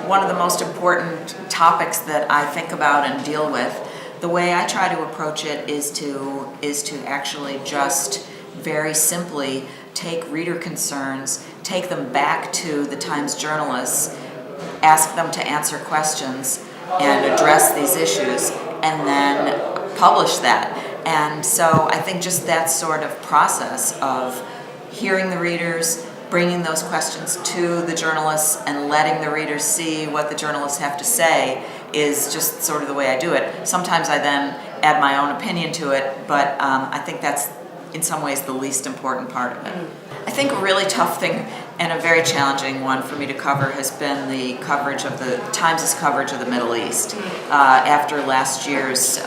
one of the most important topics that I think about and deal with. The way I try to approach it is to actually just very simply take reader concerns, take them back to the Times journalists, ask them to answer questions and address these issues, and then publish that. And so I think just that sort of process of hearing the readers, bringing those questions to the journalists and letting the readers see what the journalists have to say is just sort of the way I do it. Sometimes I then add my own opinion to it, but I think that's in some ways the least important part of it. I think a really tough thing and a very challenging one for me to cover has been the coverage of the Times' coverage of the Middle East. After last year's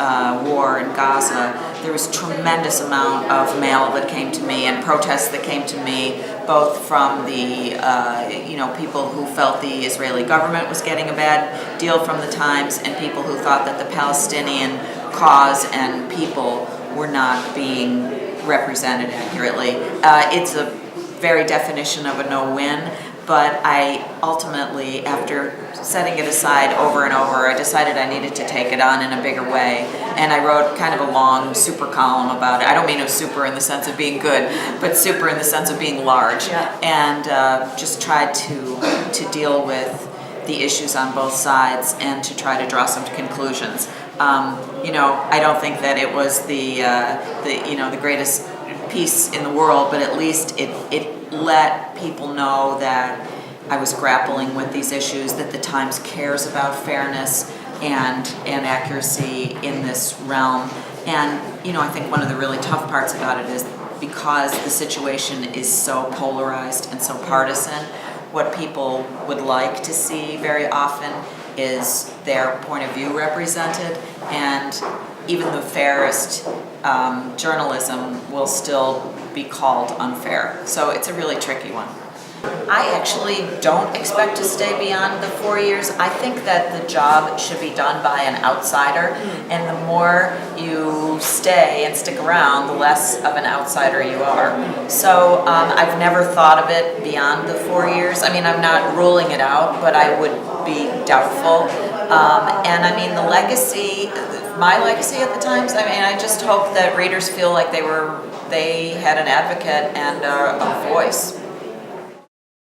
war in Gaza, there was a tremendous amount of mail that came to me and protests that came to me, both from the people who felt the Israeli government was getting a bad deal from the Times, and people who thought that the Palestinian cause and people were not being represented accurately. It's a very definition of a no-win, but I ultimately, after setting it aside over and over, I decided I needed to take it on in a bigger way, and I wrote kind of a long super column about it. I don't mean a super in the sense of being good, but super in the sense of being large, and just tried to deal with the issues on both sides and to try to draw some conclusions. I don't think that it was the greatest piece in the world, but at least it let people know that I was grappling with these issues, that the Times cares about fairness and accuracy in this realm. And I think one of the really tough parts about it is because the situation is so polarized and so partisan, what people would like to see very often is their point of view represented, and even the fairest journalism will still be called unfair. So it's a really tricky one. I actually don't expect to stay beyond the 4 years. I think that the job should be done by an outsider, and the more you stay and stick around, the less of an outsider you are. So I've never thought of it beyond the 4 years. I mean, I'm not ruling it out, but I would be doubtful. And I mean, my legacy at the Times, I just hope that readers feel like they had an advocate and a voice.